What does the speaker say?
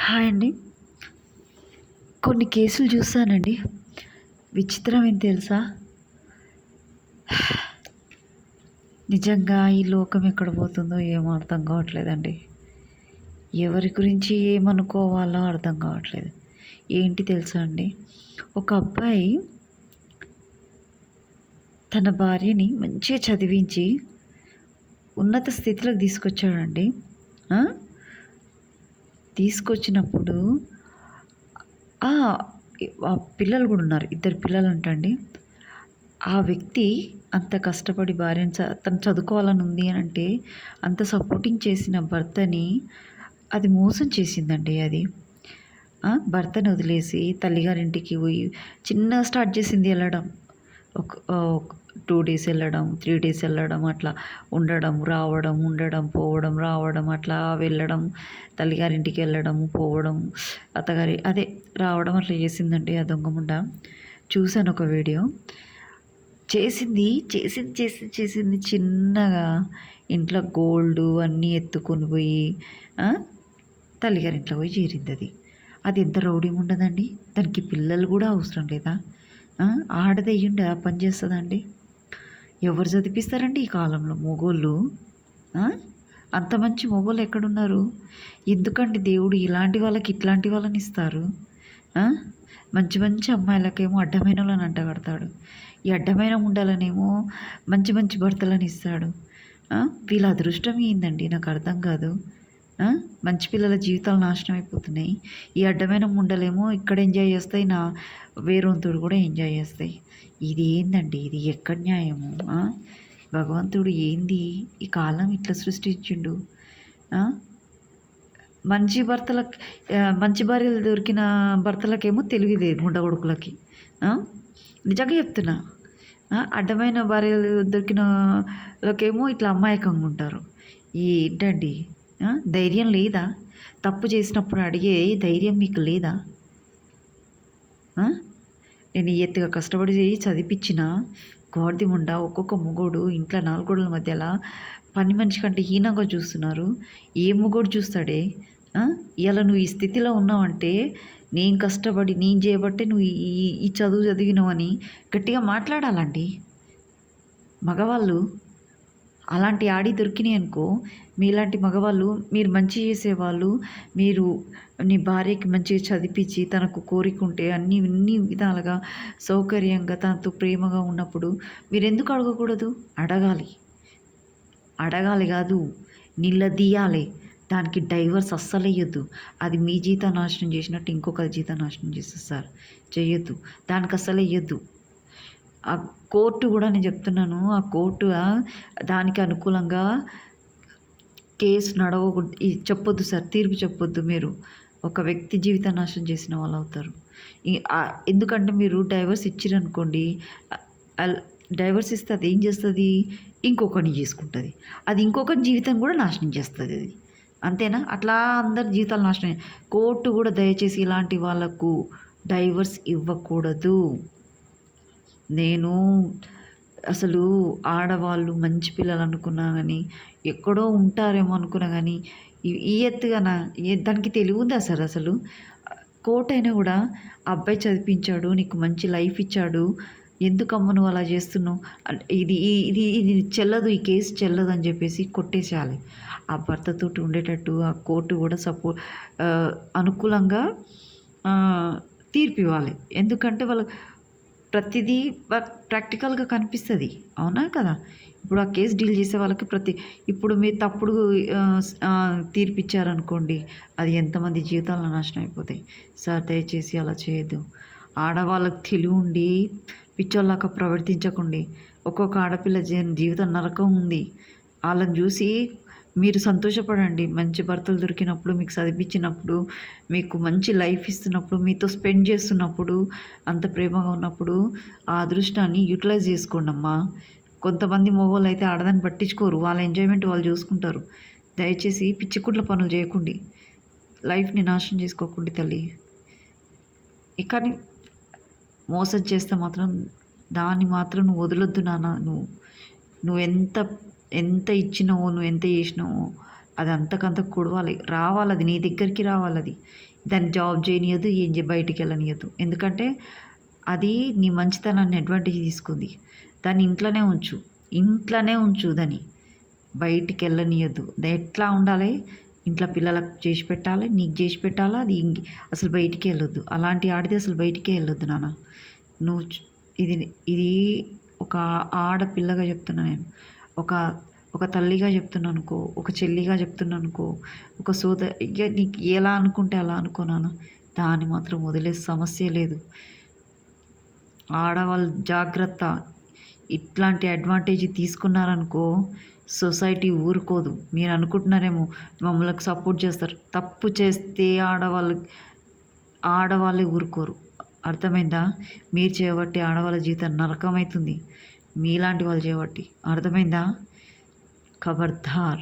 Hi అండి. కొన్ని కేసులు చూసానండి. విచిత్రం ఏం తెలుసా? నిజంగా ఈ లోకం ఎక్కడ పోతుందో ఏమో అర్థం కావట్లేదండి. ఎవరి గురించి ఏమనుకోవాలో అర్థం కావట్లేదు. ఏంటి తెలుసా అండి? ఒక అబ్బాయి తన భార్యని మంచిగా చదివించి ఉన్నత స్థితిలోకి తీసుకొచ్చాడండి. ఆ! తీసుకొచ్చినప్పుడు ఆ! పిల్లలు కూడా ఉన్నారు. ఇద్దరు పిల్లలంటండి. ఆ వ్యక్తి అంత కష్టపడి భార్యను తను చదువుకోవాలని ఉంది అని అంటే అంత సపోర్టింగ్ చేసిన భర్తని అది మోసం చేసిందండి అది. భర్తని వదిలేసి తల్లిగారింటికి పోయి చిన్నగా స్టార్ట్ చేసింది ఎళ్ళడం. ఒక 2 డేస్ ఎళ్ళడం, 3 డేస్ ఎళ్ళడం అట్లా ఉండడం, రావడం, ఉండడం, పోవడం, రావడం అట్లా వెళ్ళడం, తల్లిగారింటికి ఎళ్ళడం, పోవడం, అత్తగారి అదే రావడం అట్లా చేసిందండి ఆ దొంగ ముండ. చూసాను ఒక వీడియో. చేసింది చిన్నగా ఇంట్లో గోల్డు అన్నీ ఎత్తుకొని పోయి తల్లిగారింట్లో పోయి చేరిందది. అది ఎంత రౌడీగుండదండి. దానికి పిల్లలు కూడా అవసరం లేదా? ఆడదయ్యుండి ఆ పని చేస్తదండి. ఎవరు చదివిపిస్తారండి ఈ కాలంలో మొగోళ్ళు? అంత మంచి మొగోళ్ళు ఎక్కడున్నారు? ఎందుకండి దేవుడు ఇలాంటి వాళ్ళకి ఇట్లాంటి వాళ్ళని ఇస్తారు? మంచి మంచి అమ్మాయిలకేమో అడ్డమైనోళ్ళని అంటగడతాడు. ఈ అడ్డమైన ముండలనేమో మంచి మంచి భర్తలను ఇస్తాడు. వీళ్ళ అదృష్టం ఏందండి నాకు అర్థం కాదు. మంచి పిల్లల జీవితాలు నాశనం అయిపోతున్నాయి. ఈ అడ్డమైన ముండలేమో ఇక్కడ ఎంజాయ్ చేస్తాయి. వేరొంతుడు కూడా ఎంజాయ్ చేస్తాయి. ఇది ఏందండి? ఇది ఎక్కడ న్యాయము? భగవంతుడు ఏంది ఈ కాలం ఇట్లా సృష్టించిండు? మంచి భర్తలకి మంచి భార్యలు దొరికిన భర్తలకేమో తెలివి లేదు ముండకొడుకులకి. నిజంగా చెప్తున్నా. అడ్డమైన భార్యలు దొరికిన వాళ్ళకేమో ఇట్లా అమాయకంగా ఉంటారు. ఏంటండి? ధైర్యం లేదా? తప్పు చేసినప్పుడు అడిగే ధైర్యం మీకు లేదా? నేను ఎత్తుగా కష్టపడి చదివిపించిన గాడిద ముండ ఒక్కొక్క మొగోడు ఇంట్లో 4 గోడల మధ్యల పని మనిషి కంటే హీనంగా చూస్తున్నారు. ఏ మొగోడు చూస్తాడే? ఇయాల నువ్వు ఈ స్థితిలో ఉన్నావంటే నేను కష్టపడి నేను చేయబట్టే నువ్వు ఈ చదువు చదివినావని గట్టిగా మాట్లాడాలండి. మగవాళ్ళు అలాంటి ఆడి దొరికినాయి అనుకో, మీలాంటి మగవాళ్ళు మీరు మంచి చేసేవాళ్ళు, మీరు నీ భార్యకి మంచిగా చదివించి తనకు కోరిక ఉంటే అన్ని విధాలుగా సౌకర్యంగా తనతో ప్రేమగా ఉన్నప్పుడు మీరెందుకు అడగకూడదు? అడగాలి. అడగాలి కాదు, నిలదీయాలి. దానికి డైవర్స్ అస్సలెయ్యొద్దు. అది మీ జీవితం నాశనం చేసినట్టు ఇంకొకరి జీవితం నాశనం చేస్తుంది సార్. చెయ్యొద్దు. దానికి అస్సలెయ్యొద్దు. ఆ కోర్టు కూడా నేను చెప్తున్నాను. ఆ కోర్టు దానికి అనుకూలంగా కేసు చెప్పొద్దు సార్. తీర్పు చెప్పొద్దు మీరు. ఒక వ్యక్తి జీవితం నాశనం చేసిన వాళ్ళు అవుతారు. ఎందుకంటే మీరు డైవర్స్ ఇచ్చిరనుకోండి, డైవర్స్ ఇస్తే అది ఏం చేస్తుంది? ఇంకొకరిని చేసుకుంటుంది. అది ఇంకొకరి జీవితం కూడా నాశనం చేస్తుంది అది. అంతేనా? అట్లా అందరి జీవితాలు నాశనం. కోర్టు కూడా దయచేసి ఇలాంటి వాళ్ళకు డైవర్స్ ఇవ్వకూడదు. నేను అసలు ఆడవాళ్ళు మంచి పిల్లలు అనుకున్నా కానీ, ఎక్కడో ఉంటారేమో అనుకున్నా కానీ, ఈ ఎత్తుగా దానికి తెలివి ఉందా సార్ అసలు? కోర్ట్ అయినా కూడా అబ్బాయి చదివించాడు, నీకు మంచి లైఫ్ ఇచ్చాడు, ఎందుకమ్మ నువ్వు అలా చేస్తున్నావు? ఇది ఇది ఇది చెల్లదు, ఈ కేసు చెల్లదు అని చెప్పేసి కొట్టేసేయాలి. ఆ భర్తతోటి ఉండేటట్టు ఆ కోర్టు కూడా అనుకూలంగా తీర్పు ఇవ్వాలి. ఎందుకంటే వాళ్ళు ప్రతిదీ ప్రాక్టికల్గా కనిపిస్తుంది. అవునా కదా? ఇప్పుడు ఆ కేసు డీల్ చేసే వాళ్ళకి ఇప్పుడు మీరు తప్పుడు తీర్పు ఇచ్చారనుకోండి, అది ఎంతమంది జీవితాలు నాశనం అయిపోతాయి. సార్ దయచేసి అలా చేయొద్దు. ఆడవాళ్ళకి తెలివి ఉండి పిచ్చోళ్ళలాగా ప్రవర్తించకండి. ఒక్కొక్క ఆడపిల్ల జీవితం నరకం ఉంది. వాళ్ళని చూసి మీరు సంతోషపడండి. మంచి భర్తలు దొరికినప్పుడు, మీకు చదివించినప్పుడు, మీకు మంచి లైఫ్ ఇస్తున్నప్పుడు, మీతో స్పెండ్ చేస్తున్నప్పుడు, అంత ప్రేమగా ఉన్నప్పుడు ఆ అదృష్టాన్ని యూటిలైజ్ చేసుకోండమ్మా. కొంతమంది మగవాళ్ళు అయితే ఆడదాన్ని పట్టించుకోరు. వాళ్ళ ఎంజాయ్మెంట్ వాళ్ళు చూసుకుంటారు. దయచేసి పిచ్చికుట్ల పనులు చేయకండి. లైఫ్ని నాశనం చేసుకోకండి తల్లి. కానీ మోసం చేస్తే మాత్రం దాన్ని మాత్రం నువ్వు వదలొద్దు నాన్న. నువ్వు ఎంత ఎంత ఇచ్చినావో, నువ్వు ఎంత చేసినావో అది అంతకంత కుడవాలి. రావాలది నీ దగ్గరికి రావాలది. దాన్ని జాబ్ చేయనీయద్దు, ఏం బయటికెళ్ళనీయద్దు. ఎందుకంటే అది నీ మంచితనాన్ని అడ్వాంటేజ్ తీసుకుంది. దాన్ని ఇంట్లోనే ఉంచు. ఇంట్లోనే ఉంచు దాన్ని. బయటికెళ్ళనీయద్దు. ఎట్లా ఉండాలి, ఇంట్లో పిల్లలకు చేసి పెట్టాలి, నీకు చేసి పెట్టాలా, అది అసలు బయటికే వెళ్ళొద్దు. అలాంటి ఆడితే అసలు బయటికే వెళ్ళొద్దు నాన్న. నువ్వు ఇది ఇది ఒక ఆడపిల్లగా చెప్తున్నా నేను. ఒక ఒక తల్లిగా చెప్తున్నానుకో, ఒక చెల్లిగా చెప్తున్నానుకో, ఒక ఇక నీకు ఎలా అనుకుంటే అలా అనుకో నాన్న. దాన్ని మాత్రం వదిలే సమస్యే లేదు. ఆడవాళ్ళు జాగ్రత్త. ఇట్లాంటి అడ్వాంటేజ్ తీసుకున్నారనుకో సొసైటీ ఊరుకోదు. మీరు అనుకుంటున్నారేమో మమ్మల్ని సపోర్ట్ చేస్తారు. తప్పు చేస్తే ఆడవాళ్ళే ఊరుకోరు. అర్థమైందా? మీరు చేయబట్టి ఆడవాళ్ళ జీవితం నరకమవుతుంది. మీలాంటి వాళ్ళు చేయబట్టి. అర్థమైందా? ఖబర్దార్.